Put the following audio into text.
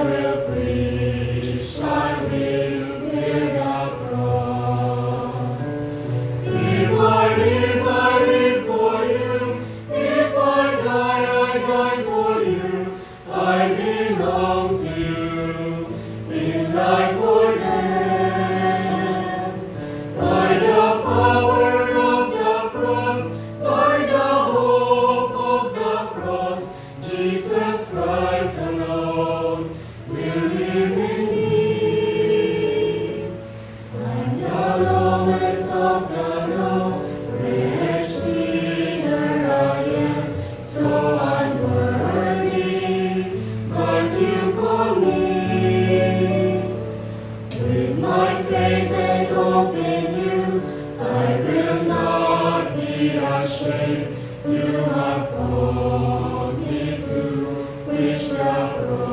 will preach, I will bear the cross. If I live for you. If I die for you. I belong to you in life or death. By the power of the cross, by the hope of the cross, Jesus Christ alone will live in me. I'm the lowest of the low, wretched sinner I am, so unworthy, but you call me. With my faith and hope in you, I will not be ashamed. You have called me to preach the cross.